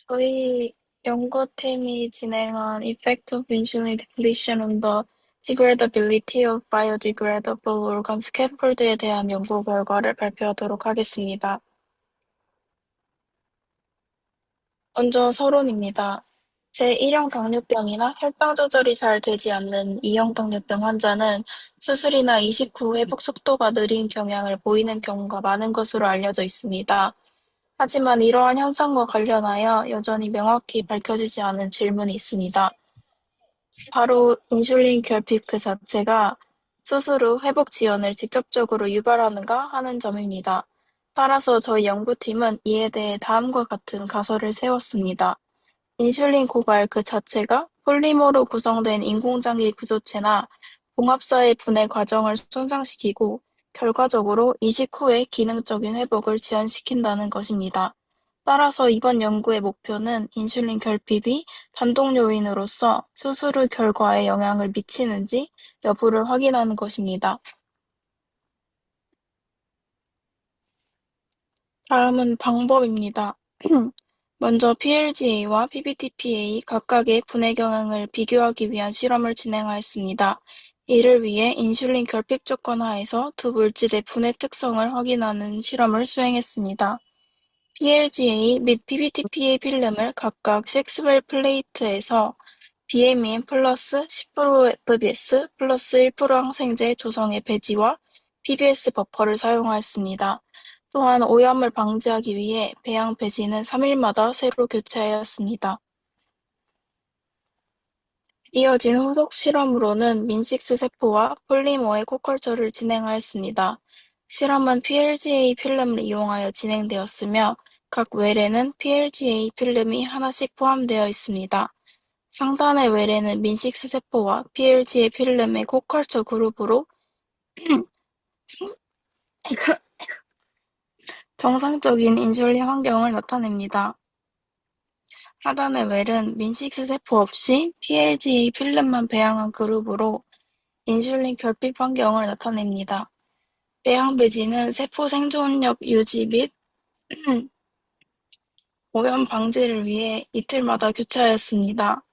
저희 연구팀이 진행한 Effect of Insulin Depletion on the Degradability of Biodegradable Organ Scaffold에 대한 연구 결과를 발표하도록 하겠습니다. 먼저 서론입니다. 제1형 당뇨병이나 혈당 조절이 잘 되지 않는 2형 당뇨병 환자는 수술이나 이식 후 회복 속도가 느린 경향을 보이는 경우가 많은 것으로 알려져 있습니다. 하지만 이러한 현상과 관련하여 여전히 명확히 밝혀지지 않은 질문이 있습니다. 바로 인슐린 결핍 그 자체가 수술 후 회복 지연을 직접적으로 유발하는가 하는 점입니다. 따라서 저희 연구팀은 이에 대해 다음과 같은 가설을 세웠습니다. 인슐린 고갈 그 자체가 폴리머로 구성된 인공장기 구조체나 봉합사의 분해 과정을 손상시키고 결과적으로 이식 후의 기능적인 회복을 지연시킨다는 것입니다. 따라서 이번 연구의 목표는 인슐린 결핍이 단독 요인으로서 수술 후 결과에 영향을 미치는지 여부를 확인하는 것입니다. 다음은 방법입니다. 먼저 PLGA와 PBTPA 각각의 분해 경향을 비교하기 위한 실험을 진행하였습니다. 이를 위해 인슐린 결핍 조건 하에서 두 물질의 분해 특성을 확인하는 실험을 수행했습니다. PLGA 및 PBTPA 필름을 각각 6웰 플레이트에서 DMEM 플러스 10% FBS 플러스 1% 항생제 조성의 배지와 PBS 버퍼를 사용하였습니다. 또한 오염을 방지하기 위해 배양 배지는 3일마다 새로 교체하였습니다. 이어진 후속 실험으로는 민식스 세포와 폴리머의 코컬처를 진행하였습니다. 실험은 PLGA 필름을 이용하여 진행되었으며 각 웰에는 PLGA 필름이 하나씩 포함되어 있습니다. 상단의 웰에는 민식스 세포와 PLGA 필름의 코컬처 그룹으로 정상적인 인슐린 환경을 나타냅니다. 하단의 웰은 민식스 세포 없이 PLGA 필름만 배양한 그룹으로 인슐린 결핍 환경을 나타냅니다. 배양 배지는 세포 생존력 유지 및 오염 방지를 위해 이틀마다 교체하였습니다.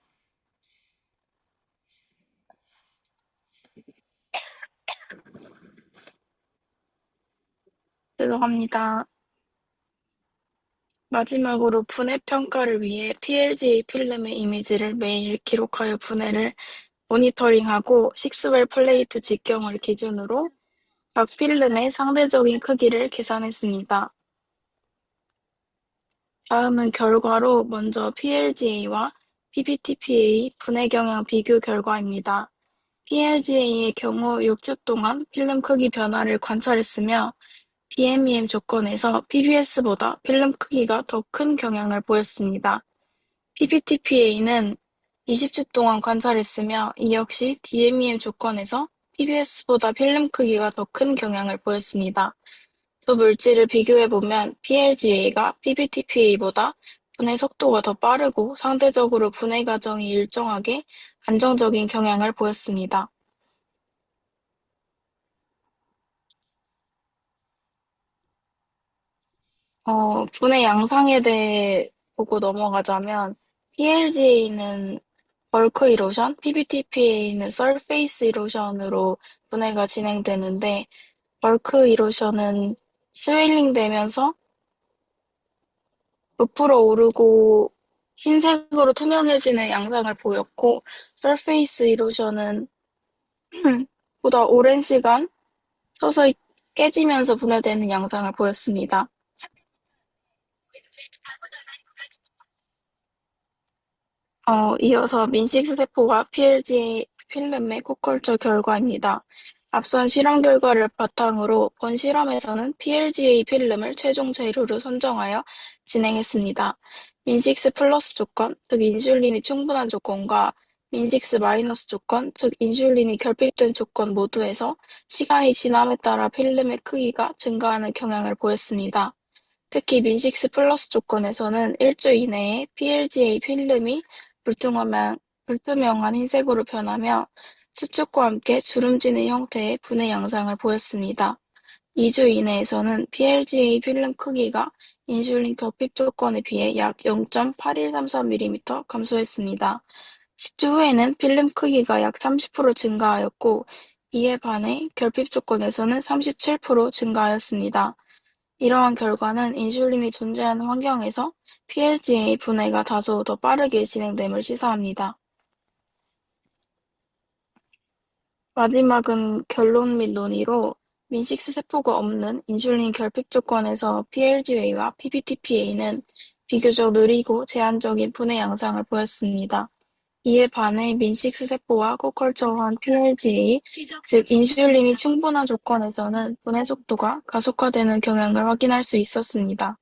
죄송합니다. 마지막으로 분해 평가를 위해 PLGA 필름의 이미지를 매일 기록하여 분해를 모니터링하고 6웰 플레이트 직경을 기준으로 각 필름의 상대적인 크기를 계산했습니다. 다음은 결과로 먼저 PLGA와 PBTPA 분해 경향 비교 결과입니다. PLGA의 경우 6주 동안 필름 크기 변화를 관찰했으며 DMEM 조건에서 PBS보다 필름 크기가 더 큰 경향을 보였습니다. PBTPA는 20주 동안 관찰했으며 이 역시 DMEM 조건에서 PBS보다 필름 크기가 더 큰 경향을 보였습니다. 두 물질을 비교해보면 PLGA가 PBTPA보다 분해 속도가 더 빠르고 상대적으로 분해 과정이 일정하게 안정적인 경향을 보였습니다. 분해 양상에 대해 보고 넘어가자면 PLGA는 벌크 이로션, PBTPA는 서페이스 이로션으로 분해가 진행되는데 벌크 이로션은 스웨일링 되면서 부풀어 오르고 흰색으로 투명해지는 양상을 보였고 서페이스 이로션은 보다 오랜 시간 서서히 깨지면서 분해되는 양상을 보였습니다. 이어서 민식스 세포와 PLG 필름의 코컬처 결과입니다. 앞선 실험 결과를 바탕으로 본 실험에서는 PLGA 필름을 최종 재료로 선정하여 진행했습니다. 민식스 플러스 조건, 즉 인슐린이 충분한 조건과 민식스 마이너스 조건, 즉 인슐린이 결핍된 조건 모두에서 시간이 지남에 따라 필름의 크기가 증가하는 경향을 보였습니다. 특히 민식스 플러스 조건에서는 일주 이내에 PLGA 필름이 불투명한 흰색으로 변하며 수축과 함께 주름지는 형태의 분해 양상을 보였습니다. 2주 이내에서는 PLGA 필름 크기가 인슐린 결핍 조건에 비해 약 0.8133mm 감소했습니다. 10주 후에는 필름 크기가 약 30% 증가하였고, 이에 반해 결핍 조건에서는 37% 증가하였습니다. 이러한 결과는 인슐린이 존재하는 환경에서 PLGA 분해가 다소 더 빠르게 진행됨을 시사합니다. 마지막은 결론 및 논의로 민식스 세포가 없는 인슐린 결핍 조건에서 PLGA와 PBTPA는 비교적 느리고 제한적인 분해 양상을 보였습니다. 이에 반해 민식스 세포와 코컬처한 PLGA, 즉 인슐린이 충분한 조건에서는 분해 속도가 가속화되는 경향을 확인할 수 있었습니다.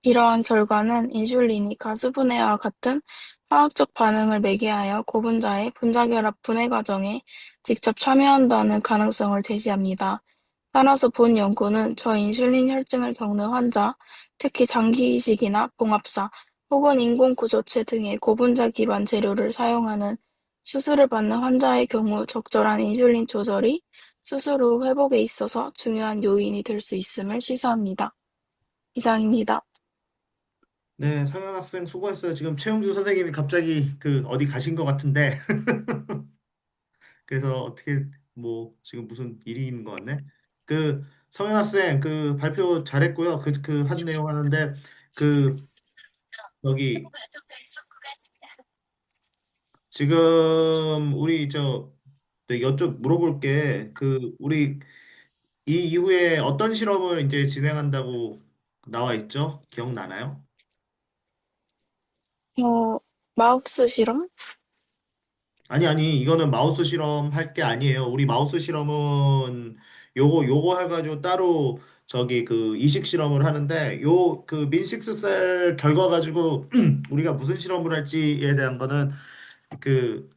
이러한 결과는 인슐린이 가수분해와 같은 화학적 반응을 매개하여 고분자의 분자결합 분해 과정에 직접 참여한다는 가능성을 제시합니다. 따라서 본 연구는 저인슐린 혈증을 겪는 환자, 특히 장기 이식이나 봉합사 혹은 인공구조체 등의 고분자 기반 재료를 사용하는 수술을 받는 환자의 경우 적절한 인슐린 조절이 수술 후 회복에 있어서 중요한 요인이 될 수 있음을 시사합니다. 이상입니다. 네, 성현 학생 수고했어요. 지금 최용주 선생님이 갑자기 그 어디 가신 것 같은데. 그래서 어떻게 뭐 지금 무슨 일이 있는 것 같네. 그 성현 학생 그 발표 잘했고요. 그 한 내용 하는데 그 여기 지금 우리 저 네, 여쭤 물어볼 게 그 우리 이 이후에 어떤 실험을 이제 진행한다고 나와 있죠? 기억나나요? 어, 마우스 실험? 아니, 이거는 마우스 실험 할 게 아니에요. 우리 마우스 실험은 요거 해가지고 따로 저기 그 이식 실험을 하는데 요 그 민식스 셀 결과 가지고 우리가 무슨 실험을 할지에 대한 거는 그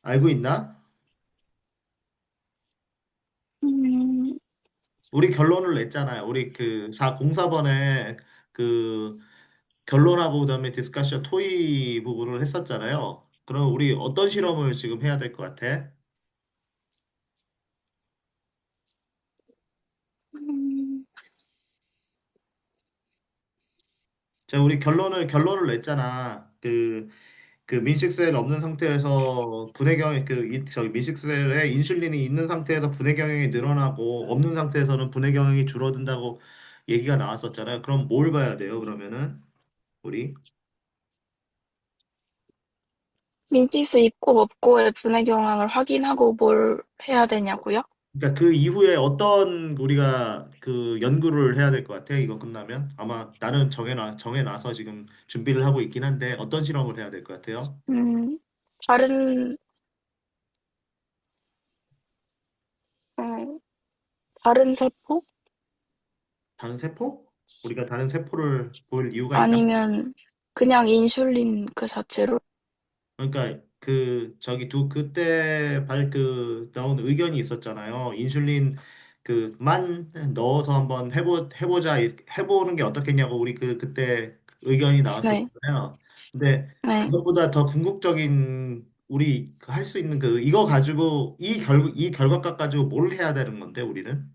알고 있나? 음, 우리 결론을 냈잖아요. 우리 그 404번에 그 결론하고 그다음에 디스커션 토의 부분을 했었잖아요. 그럼 우리 어떤 실험을 지금 해야 될 것 같아? 음, 자, 우리 결론을 냈잖아. 그 민식셀 없는 상태에서 분해경이 저기 민식셀에 인슐린이 있는 상태에서 분해 경향이 늘어나고 없는 상태에서는 분해 경향이 줄어든다고 얘기가 나왔었잖아요. 그럼 뭘 봐야 돼요? 그러면은 우리 민지스 있고 없고의 분해 경향을 확인하고 뭘 해야 되냐고요? 그러니까 그 이후에 어떤 우리가 그 연구를 해야 될 것 같아? 이거 끝나면 아마 나는 정해놔서 지금 준비를 하고 있긴 한데 어떤 실험을 해야 될 것 같아요? 음, 다른, 어, 다른 세포? 다른 세포? 우리가 다른 세포를 볼 이유가 있다? 아니면 그냥 인슐린 그 자체로? 그러니까 그 저기 그때 나온 의견이 있었잖아요. 인슐린 그만 넣어서 한번 해보자 해보는 게 어떻겠냐고 우리 그때 의견이 네, 나왔었잖아요. 근데 네. 그것보다 더 궁극적인 우리 할 수 있는 이거 가지고 이 결과값 가지고 뭘 해야 되는 건데 우리는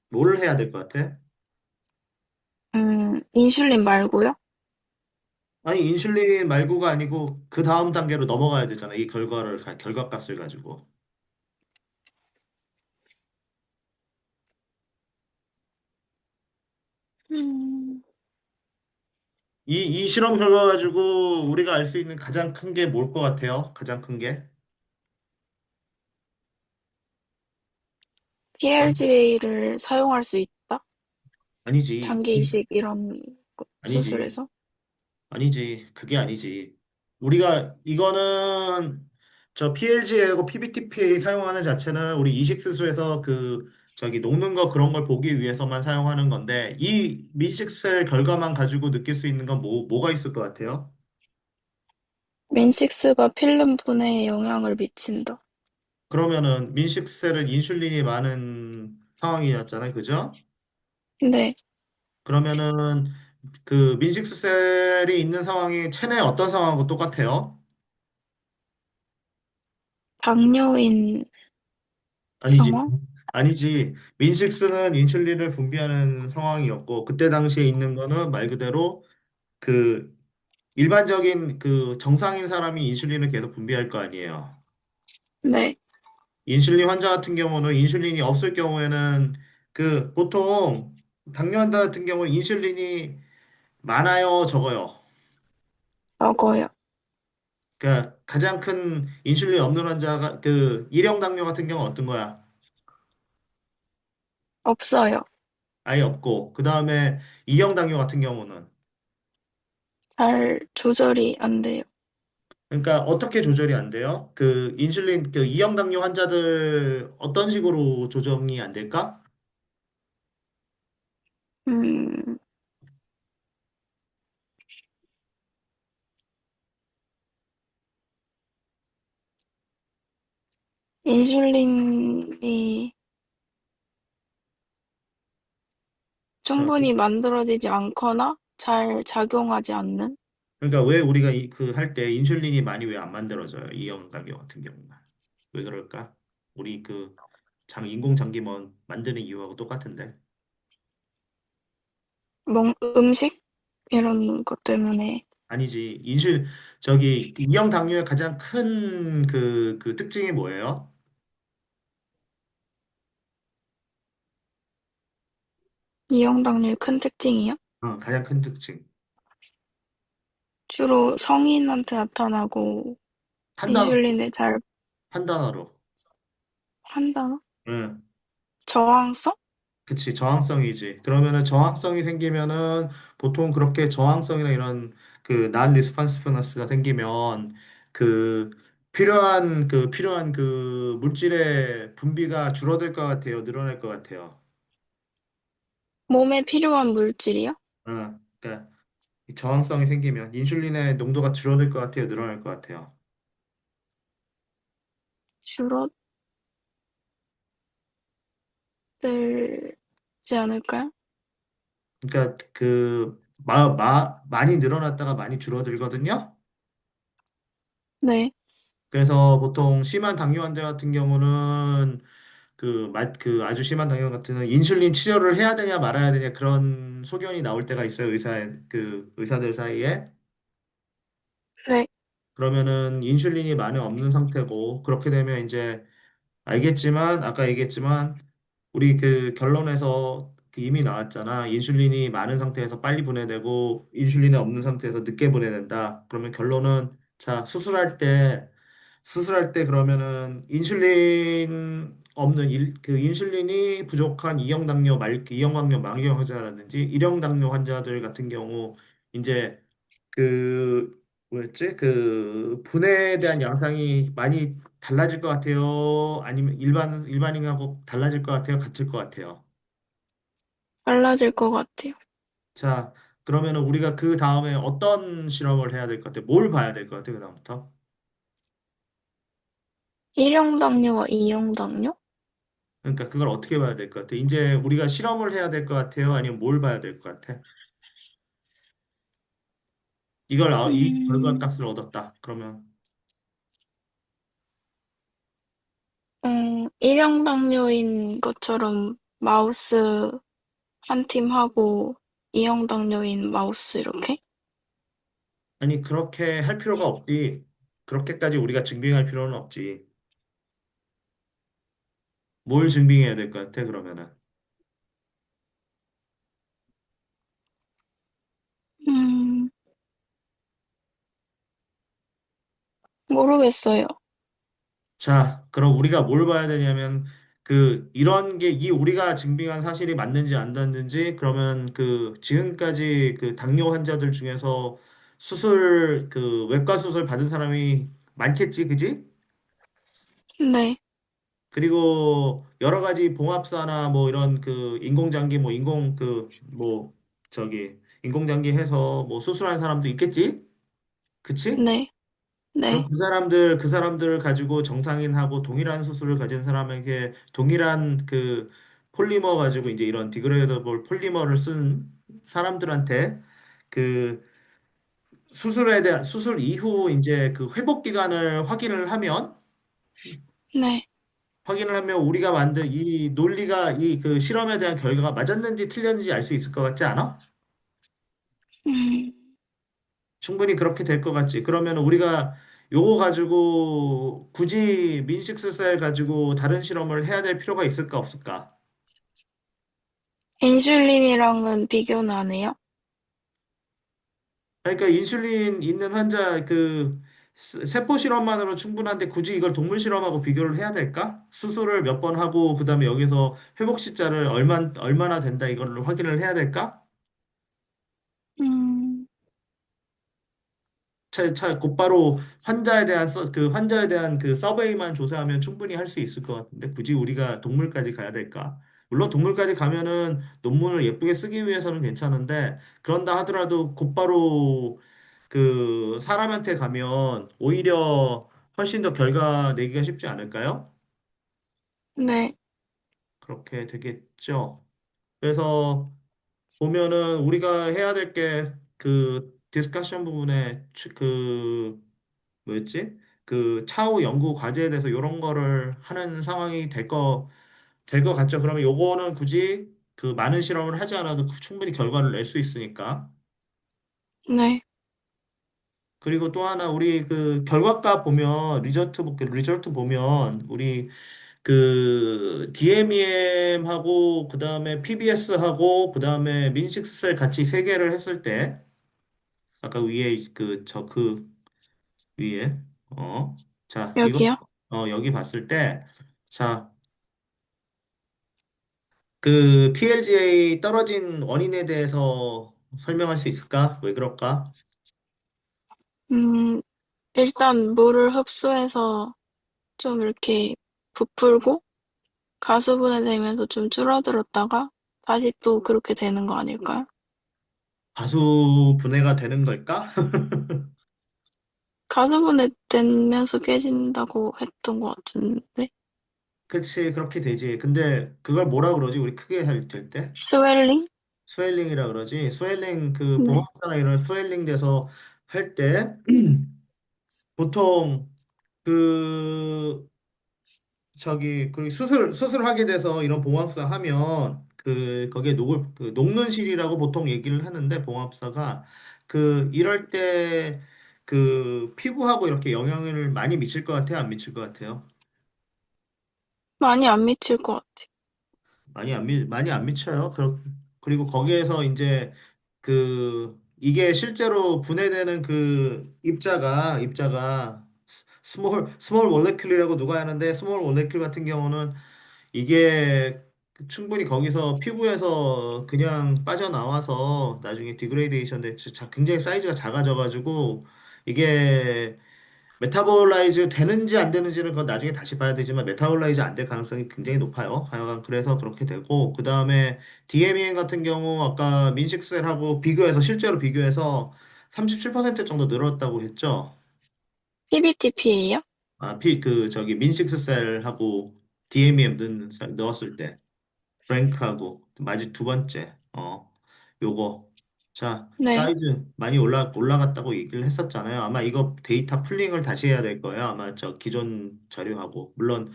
뭘 해야 될 것 같아? 인슐린 말고요? 아니 인슐린 말고가 아니고 그 다음 단계로 넘어가야 되잖아. 이 결과값을 가지고. 음, 이 실험 결과 가지고 우리가 알 수 있는 가장 큰 게 뭘 것 같아요? 가장 큰 게? PLGA를 사용할 수 있다? 아니지. 장기 이식 이런 아니지. 수술에서? 아니지. 그게 아니지. 우리가 이거는 저 PLG하고 PBTPA 사용하는 자체는 우리 이식수술에서 저기 녹는 거 그런 걸 보기 위해서만 사용하는 건데 이 민식셀 결과만 가지고 느낄 수 있는 건 뭐가 있을 것 같아요? 민식스가 필름 분해에 영향을 미친다. 그러면은 민식셀은 인슐린이 많은 상황이었잖아요. 그죠? 네, 그러면은 그 민식스셀이 있는 상황이 체내 어떤 상황하고 똑같아요? 당뇨인 아니지. 상황? 아니지. 민식스는 인슐린을 분비하는 상황이었고, 그때 당시에 있는 거는 말 그대로 그 일반적인 그 정상인 사람이 인슐린을 계속 분비할 거 아니에요. 네, 인슐린 환자 같은 경우는 인슐린이 없을 경우에는 그 보통 당뇨 환자 같은 경우는 인슐린이 많아요, 적어요. 적어요. 그러니까 가장 큰 인슐린 없는 환자가 그 일형 당뇨 같은 경우 어떤 거야? 없어요. 아예 없고 그 다음에 이형 당뇨 같은 경우는 잘 조절이 안 돼요. 그러니까 어떻게 조절이 안 돼요? 그 인슐린 그 이형 당뇨 환자들 어떤 식으로 조정이 안 될까? 음, 인슐린이 자, 충분히 만들어지지 않거나 잘 작용하지 않는? 그러니까 왜 우리가 그 할 때 인슐린이 많이 왜 안 만들어져요? 이형 당뇨 같은 경우는 왜 그럴까? 우리 그 장 인공장기 뭐 만드는 이유하고 똑같은데 음식? 이런 것 때문에. 아니지 저기 이형 당뇨의 가장 큰 그 특징이 뭐예요? 이형당뇨의 큰 특징이요? 가장 큰 특징 주로 성인한테 나타나고 판단 인슐린을 잘 판단어로 한다나? 응. 저항성? 그치, 저항성이지. 그러면은 저항성이 생기면은 보통 그렇게 저항성이나 이런 그 난 리스판시브너스가 생기면 그 필요한 그 물질의 분비가 줄어들 것 같아요. 늘어날 것 같아요. 몸에 필요한 물질이요? 그러니까 이 저항성이 생기면 인슐린의 농도가 줄어들 것 같아요. 늘어날 것 같아요. 줄어들지 않을까요? 그러니까 많이 늘어났다가 많이 줄어들거든요. 그래서 보통 심한 당뇨 환자 같은 경우는 그 아주 심한 당뇨 같은 경우는 인슐린 치료를 해야 되냐 말아야 되냐 그런 소견이 나올 때가 있어요. 의사들 사이에. 네, 그러면은 인슐린이 많이 없는 상태고 그렇게 되면 이제 알겠지만 아까 얘기했지만 우리 그 결론에서 그 이미 나왔잖아. 인슐린이 많은 상태에서 빨리 분해되고 인슐린이 없는 상태에서 늦게 분해된다. 그러면 결론은 자, 수술할 때 그러면은 인슐린 없는 그 인슐린이 부족한 이형 당뇨 만성 환자라든지 일형 당뇨 환자들 같은 경우 이제 그 뭐였지? 그 분해에 대한 양상이 많이 달라질 것 같아요. 아니면 일반인하고 달라질 것 같아요. 같을 것 같아요. 달라질 것 같아요. 자, 그러면은 우리가 그 다음에 어떤 실험을 해야 될 것 같아요? 뭘 봐야 될 것 같아요? 그 다음부터? 1형당뇨와 2형당뇨? 그러니까 그걸 어떻게 봐야 될 것 같아요? 이제 우리가 실험을 해야 될 것 같아요? 아니면 뭘 봐야 될 것 같아? 이 음, 결과값을 얻었다. 그러면 1형당뇨인 것처럼 마우스 한 팀 하고 2형당뇨인 마우스 이렇게? 아니 그렇게 할 필요가 없지. 그렇게까지 우리가 증빙할 필요는 없지. 뭘 증빙해야 될 것 같아? 그러면은 음, 모르겠어요. 자, 그럼 우리가 뭘 봐야 되냐면 이런 게 이 우리가 증빙한 사실이 맞는지 안 맞는지 그러면 그 지금까지 그 당뇨 환자들 중에서 외과 수술 받은 사람이 많겠지, 그지? 네, 그리고 여러 가지 봉합사나 뭐 이런 그 인공장기 뭐 인공 그 뭐 저기 인공장기 해서 뭐 수술한 사람도 있겠지? 그치? 네, 그럼 네, 그 사람들을 가지고 정상인하고 동일한 수술을 가진 사람에게 동일한 그 폴리머 가지고 이제 이런 디그레이더블 폴리머를 쓴 사람들한테 그 수술 이후 이제 그 회복 기간을 확인을 하면 네. 확인을 하면 우리가 만든 이 논리가 이 그 실험에 대한 결과가 맞았는지 틀렸는지 알 수 있을 것 같지 않아? 음, 충분히 그렇게 될 것 같지. 그러면 우리가 요거 가지고 굳이 민식스셀 가지고 다른 실험을 해야 될 필요가 있을까 없을까? 인슐린이랑은 비교는 안 해요? 그러니까 인슐린 있는 환자 그 세포 실험만으로 충분한데 굳이 이걸 동물 실험하고 비교를 해야 될까? 수술을 몇 번 하고 그다음에 여기서 회복 시자를 얼마나 된다 이걸 확인을 해야 될까? 음, 곧바로 환자에 대한 그 서베이만 조사하면 충분히 할 수 있을 것 같은데 굳이 우리가 동물까지 가야 될까? 물론 동물까지 가면은 논문을 예쁘게 쓰기 위해서는 괜찮은데 그런다 하더라도 곧바로 그 사람한테 가면 오히려 훨씬 더 결과 내기가 쉽지 않을까요? 네, 그렇게 되겠죠. 그래서 보면은 우리가 해야 될 게 그 디스커션 부분에 뭐였지? 그 차후 연구 과제에 대해서 이런 거를 하는 상황이 될 거 같죠. 그러면 요거는 굳이 그 많은 실험을 하지 않아도 충분히 결과를 낼 수 있으니까. 네. 그리고 또 하나 우리 그 결과값 보면 리저트 보면 우리 그 DMEM하고 그다음에 PBS하고 그다음에 민식스셀 같이 세 개를 했을 때 아까 위에 그 위에 자 이거 여기요? 여기 봤을 때 자 그 PLGA 떨어진 원인에 대해서 설명할 수 있을까? 왜 그럴까? 음, 일단 물을 흡수해서 좀 이렇게 부풀고 가수분해 되면서 좀 줄어들었다가 다시 또 그렇게 되는 거 아닐까요? 가수 분해가 되는 걸까? 가수분해 되면서 깨진다고 했던 것 같은데. 그치 그렇게 되지. 근데 그걸 뭐라 그러지? 우리 크게 할 때? 스웰링? 스웰링이라 그러지. 스웰링 그 네. 봉합사나 이런 스웰링 돼서 할 때 보통 그 그 수술하게 돼서 이런 봉합사 하면 그 거기에 녹는 실이라고 보통 얘기를 하는데 봉합사가 그 이럴 때 그 피부하고 이렇게 영향을 많이 미칠 것 같아요? 안 미칠 것 같아요? 많이 안 미칠 것 같아요. 많이 안 미쳐요. 그리고 거기에서 이제 이게 실제로 분해되는 그 입자가 스몰 몰레큘이라고 누가 하는데 스몰 몰레큘 같은 경우는 이게 충분히 거기서 피부에서 그냥 빠져나와서 나중에 디그레이데이션 돼 굉장히 사이즈가 작아져가지고 이게 메타볼라이즈 되는지 안 되는지는 그건 나중에 다시 봐야 되지만 메타볼라이즈 안 될 가능성이 굉장히 높아요. 하여간 그래서 그렇게 되고 그 다음에 DMEM 같은 경우 아까 민식셀하고 실제로 비교해서 37% 정도 늘었다고 했죠. PBTP예요? 저기 민식스셀하고 DMEM 넣었을 때. 프랭크하고 마지 두 번째 요거 자 네. 사이즈 많이 올라갔다고 얘기를 했었잖아요. 아마 이거 데이터 풀링을 다시 해야 될 거예요. 아마 저 기존 자료하고 물론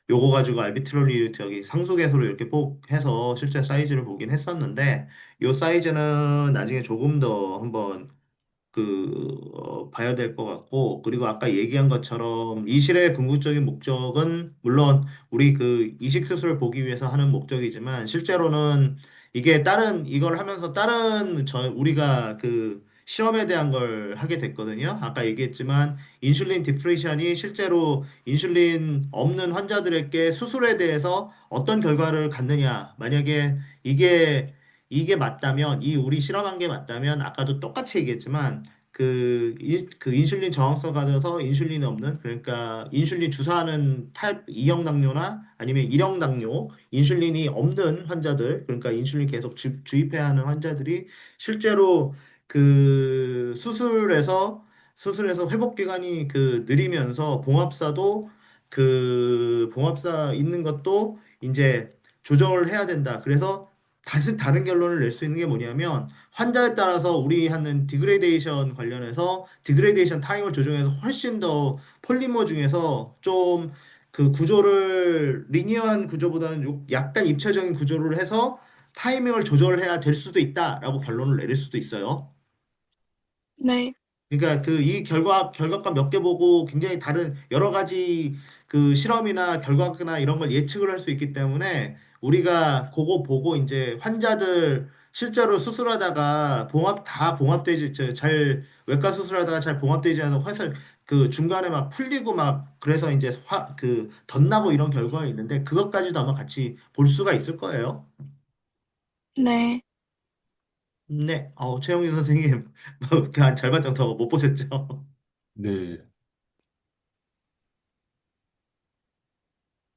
요거 가지고 알비트러리 저기 상수계수로 이렇게 해서 실제 사이즈를 보긴 했었는데 요 사이즈는 나중에 조금 더 한번 봐야 될 것 같고, 그리고 아까 얘기한 것처럼 이실의 궁극적인 목적은 물론 우리 그 이식 수술을 보기 위해서 하는 목적이지만 실제로는 이걸 하면서 우리가 그 실험에 대한 걸 하게 됐거든요. 아까 얘기했지만 인슐린 디프레션이 실제로 인슐린 없는 환자들에게 수술에 대해서 어떤 결과를 갖느냐. 만약에 이게 맞다면, 우리 실험한 게 맞다면, 아까도 똑같이 얘기했지만, 그 인슐린 저항성 가져서 인슐린이 없는, 그러니까 인슐린 주사하는 타입 2형 당뇨나 아니면 1형 당뇨, 인슐린이 없는 환자들, 그러니까 인슐린 계속 주입해야 하는 환자들이 실제로 그 수술에서 회복 기간이 느리면서 봉합사 있는 것도 이제 조정을 해야 된다. 그래서 다시 다른 결론을 낼 수 있는 게 뭐냐면 환자에 따라서 우리 하는 디그레이데이션 관련해서 디그레이데이션 타임을 조정해서 훨씬 더 폴리머 중에서 좀 그 구조를 리니어한 구조보다는 약간 입체적인 구조를 해서 타이밍을 조절해야 될 수도 있다라고 결론을 내릴 수도 있어요. 네, 그러니까 그 이 결과값 몇 개 보고 굉장히 다른 여러 가지 그 실험이나 결과나 이런 걸 예측을 할 수 있기 때문에 우리가 그거 보고 이제 환자들 실제로 수술하다가 봉합되지 잘 외과 수술하다가 잘 봉합되지 않아서 화살 그 중간에 막 풀리고 막 그래서 이제 그 덧나고 이런 결과가 있는데 그것까지도 아마 같이 볼 수가 있을 거예요. 네. 네, 최영진 선생님 그한 절반정 더 못 보셨죠? 네.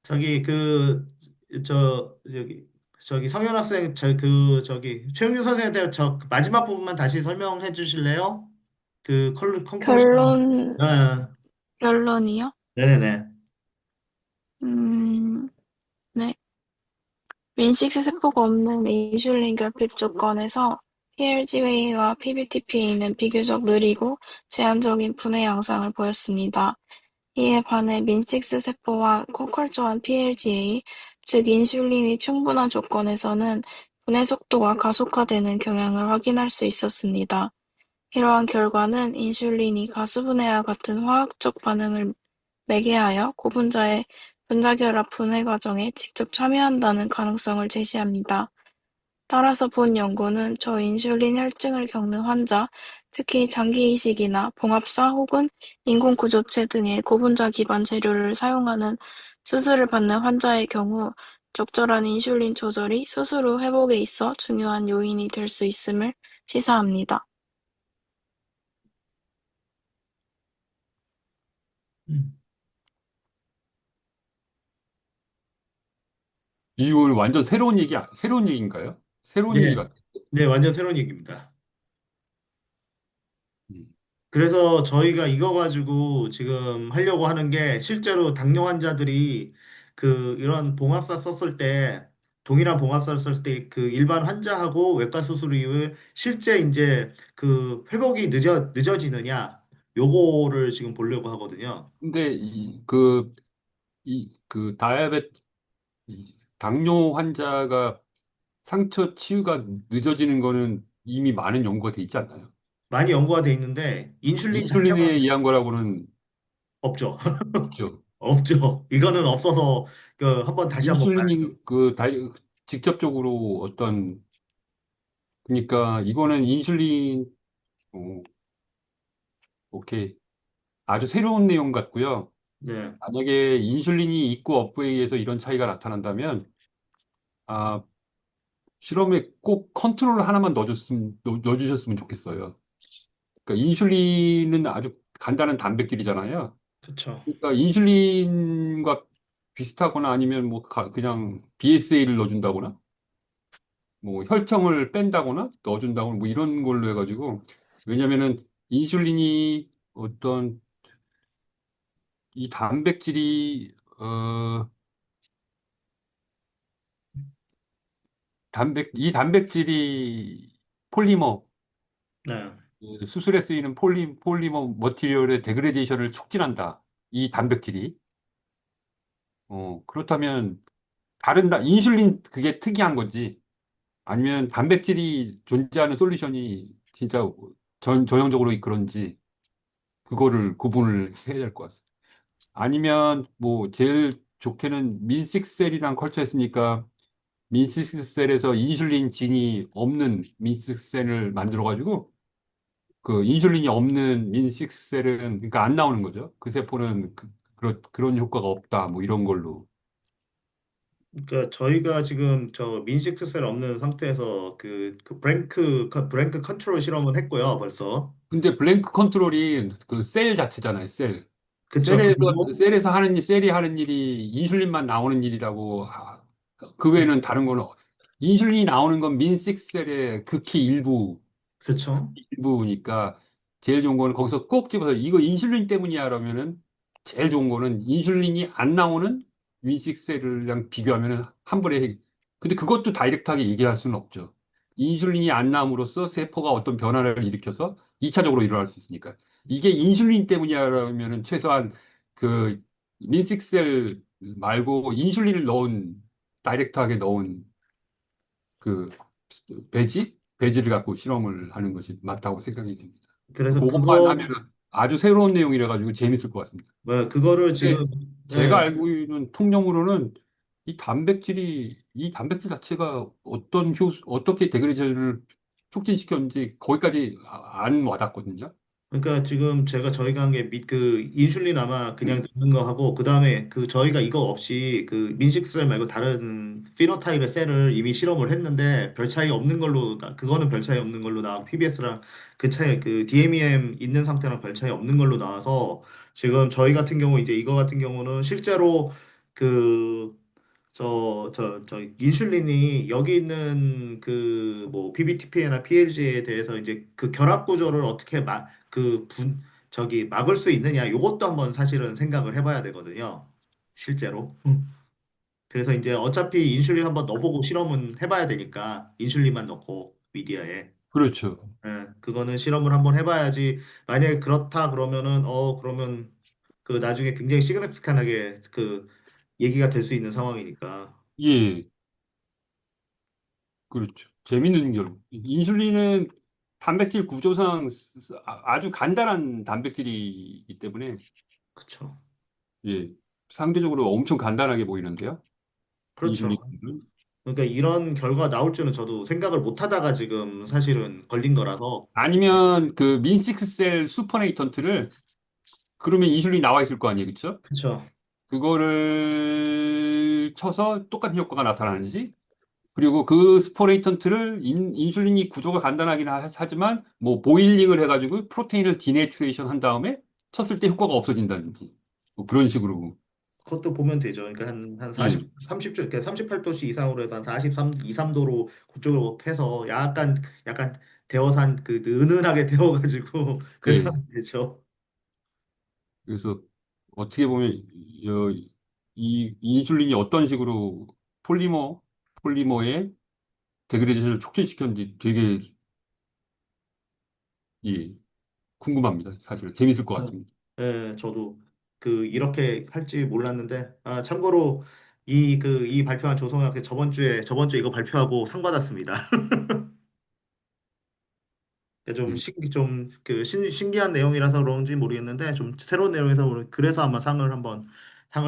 저기 저기 성현 학생 저기 최용준 선생님한테 그 마지막 부분만 다시 설명해 주실래요? 그 컨클루션. 결론, 아, 결론이요? 네네네. 음, 네. 윈식스 세포가 없는 인슐린 결핍 조건에서 PLGA와 PBTPA는 비교적 느리고 제한적인 분해 양상을 보였습니다. 이에 반해 민식스 세포와 코컬처한 PLGA, 즉 인슐린이 충분한 조건에서는 분해 속도가 가속화되는 경향을 확인할 수 있었습니다. 이러한 결과는 인슐린이 가스분해와 같은 화학적 반응을 매개하여 고분자의 분자결합 분해 과정에 직접 참여한다는 가능성을 제시합니다. 따라서 본 연구는 저인슐린 혈증을 겪는 환자, 특히 장기 이식이나 봉합사 혹은 인공구조체 등의 고분자 기반 재료를 사용하는 수술을 받는 환자의 경우 적절한 인슐린 조절이 수술 후 회복에 있어 중요한 요인이 될 수 있음을 시사합니다. 음. 이거 완전 새로운 얘기인가요? 새로운 얘기 네, 같아요. 네, 완전 새로운 얘기입니다. 음. 그래서 저희가 이거 가지고 지금 하려고 하는 게 실제로 당뇨 환자들이 그 이런 봉합사 썼을 때 동일한 봉합사를 썼을 때 그 일반 환자하고 외과 수술 이후에 실제 이제 그 회복이 늦어지느냐 요거를 지금 보려고 하거든요. 근데 당뇨 환자가 상처 치유가 늦어지는 거는 이미 많은 연구가 돼 있지 않나요? 많이 연구가 돼 있는데 인슐린 인슐린에 자체만 의한 거라고는 없죠. 없죠. 없죠. 이거는 없어서 그 다시 한번 봐야죠. 인슐린이 직접적으로 그러니까 이거는 어, 오케이. 아주 새로운 내용 같고요. 네. 만약에 인슐린이 있고 없고에 의해서 이런 차이가 나타난다면, 아, 실험에 꼭 컨트롤 하나만 넣어주셨으면 좋겠어요. 그러니까 인슐린은 아주 간단한 단백질이잖아요. 그렇죠. 그러니까 인슐린과 비슷하거나 아니면 뭐 그냥 BSA를 넣어준다거나 뭐 혈청을 뺀다거나 넣어준다거나 뭐 이런 걸로 해가지고 왜냐면은 인슐린이 이 단백질이 이 단백질이 폴리머 네. 그 수술에 쓰이는 폴리머 머티리얼의 데그레데이션을 촉진한다. 이 단백질이 그렇다면 인슐린 그게 특이한 건지 아니면 단백질이 존재하는 솔루션이 진짜 전형적으로 그런지 그거를 구분을 해야 될 것 같아요. 아니면 뭐 제일 좋게는 민식셀이랑 컬처했으니까 민식셀에서 인슐린 진이 없는 민식셀을 만들어가지고 그 인슐린이 없는 민식셀은 그러니까 안 나오는 거죠. 그 세포는 그런 효과가 없다. 뭐 이런 걸로. 그러니까 저희가 지금 저 민식스셀 없는 상태에서 브랭크 컨트롤 실험을 했고요, 벌써. 근데 블랭크 컨트롤이 그 셀 자체잖아요. 그쵸. 그리고 셀이 하는 일이 인슐린만 나오는 일이라고 그 외에는 다른 거는 인슐린이 나오는 건 민식셀의 극히 그쵸. 일부니까 제일 좋은 거는 거기서 꼭 집어서 이거 인슐린 때문이야 그러면은 제일 좋은 거는 인슐린이 안 나오는 윈식셀이랑 비교하면은 한 번에 근데 그것도 다이렉트하게 얘기할 수는 없죠. 인슐린이 안 나옴으로써 세포가 어떤 변화를 일으켜서 2차적으로 일어날 수 있으니까 이게 인슐린 때문이야 그러면은 최소한 그 민식셀 말고 인슐린을 넣은 다이렉트하게 넣은 그 배지를 갖고 실험을 하는 것이 맞다고 생각이 됩니다. 그래서 그것만 하면은 아주 새로운 내용이라 가지고 재밌을 것 같습니다. 뭐, 그거를 근데 지금, 제가 예, 알고 있는 통념으로는 이 단백질 자체가 어떻게 데그레이션을 촉진시켰는지 거기까지 안 와닿거든요. 그러니까 지금 저희가 한 게 그 인슐린 아마 그냥 넣는 거 하고 그다음에 그 저희가 이거 없이 그 민식셀 말고 다른 피노타입의 셀을 이미 실험을 했는데 별 차이 없는 걸로 그거는 별 차이 없는 걸로 나와 PBS랑 그 차이 그 DMEM 있는 상태랑 별 차이 없는 걸로 나와서 지금 저희 같은 경우 이제 이거 같은 경우는 실제로 그 인슐린이 여기 있는 그, 뭐, PBTP나 PLG에 대해서 이제 그 결합 구조를 어떻게 막을 수 있느냐, 요것도 한번 사실은 생각을 해봐야 되거든요. 실제로. 그래서 이제 어차피 인슐린 한번 넣어보고 실험은 해봐야 되니까, 인슐린만 넣고, 미디어에. 그렇죠. 예, 그거는 실험을 한번 해봐야지. 만약에 그렇다 그러면은, 그러면 그 나중에 굉장히 시그니피칸하게 그 얘기가 될 수 있는 상황이니까. 예, 그렇죠. 재밌는 결. 인슐린은 단백질 구조상 아주 간단한 단백질이기 때문에 그쵸. 예, 상대적으로 엄청 간단하게 보이는데요. 그렇죠. 인슐린은. 그러니까 이런 결과 나올 줄은 저도 생각을 못 하다가 지금 사실은 걸린 거라서. 아니면 그 민식스셀 슈퍼네이턴트를 그러면 인슐린 나와 있을 거 아니에요, 그렇죠? 그쵸. 그거를 쳐서 똑같은 효과가 나타나는지, 그리고 그 스포레이턴트를 인슐린이 구조가 간단하긴 하지만 뭐 보일링을 해가지고 프로테인을 디내추레이션 한 다음에 쳤을 때 효과가 없어진다든지 뭐 그런 식으로. 그것도 보면 되죠. 그러니까 한 예, 30도, 그러니까 38도씨 이상으로 해서 한 43, 2, 3도로 그쪽으로 해서 약간 데워산 그 은은하게 데워가지고 그래서 예. 하면 되죠. 그래서 어떻게 보면 이 인슐린이 어떤 식으로 폴리머의 데그레이션을 촉진시켰는지 되게 예, 궁금합니다. 사실 재밌을 것 같습니다. 예, 저도 그 이렇게 할지 몰랐는데 참고로 이 발표한 조성학회 저번 주에 이거 발표하고 상 받았습니다. 예, 신기한 내용이라서 그런지 모르겠는데 좀 새로운 내용에서 그래서 아마 상을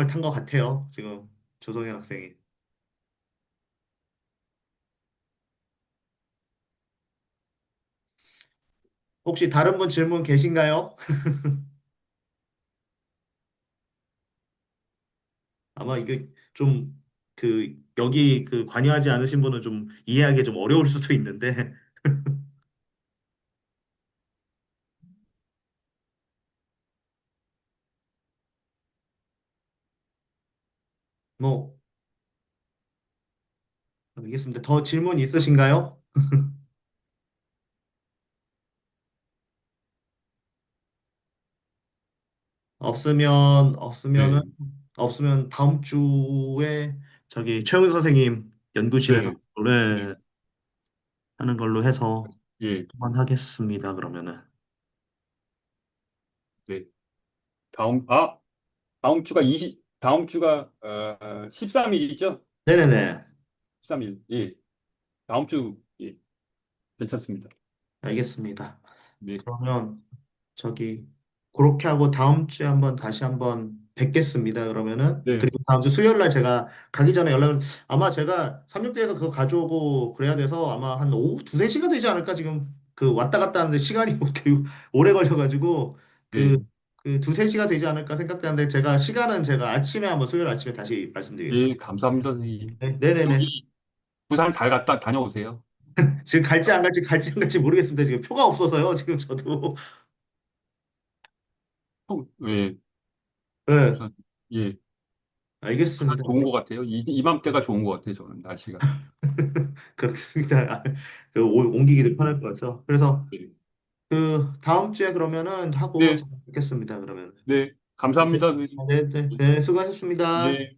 탄 것 같아요. 지금 조성현 학생이. 혹시 다른 분 질문 계신가요? 아마 이게 좀 여기 관여하지 않으신 분은 좀 이해하기 좀 어려울 수도 있는데 뭐 알겠습니다. 더 질문 있으신가요? 없으면은 네, 없으면 다음 주에 저기 최영희 선생님 연구실에서 네, 네, 원래 하는 걸로 해서 예, 한번 하겠습니다. 그러면은. 네. 다음 주가 13일이죠? 네네네. 13일. 예. 다음 주 예. 괜찮습니다. 알겠습니다. 네. 그러면 저기 그렇게 하고 다음 주에 다시 한번 뵙겠습니다. 그러면은 네. 그리고 다음 주 수요일 날 제가 가기 전에 아마 제가 삼육대에서 그거 가져오고 그래야 돼서 아마 한 오후 두세 시간 되지 않을까 지금 그 왔다 갔다 하는데 시간이 이렇게 오래 걸려가지고 그, 네. 그 두세 시가 되지 않을까 생각되는데 시간은 제가 아침에 수요일 아침에 다시 말씀드리겠습니다. 예, 감사합니다, 선생님. 네, 네네네. 여기 부산 잘 갔다 다녀오세요. 지금 갈지 안 갈지 모르겠습니다. 지금 표가 없어서요. 지금 저도. 예, 네, 부산, 예, 부산 알겠습니다. 좋은 것 같아요. 이맘때가 좋은 것 같아요, 저는, 날씨가. 그렇습니다. 옮기기도 편할 것 같아서. 그래서 네. 그 다음 주에 그러면은 하고 네, 찾아뵙겠습니다. 그러면. 네. 네, 감사합니다, 선생님. 네, 네, 네, 수고하셨습니다. 네.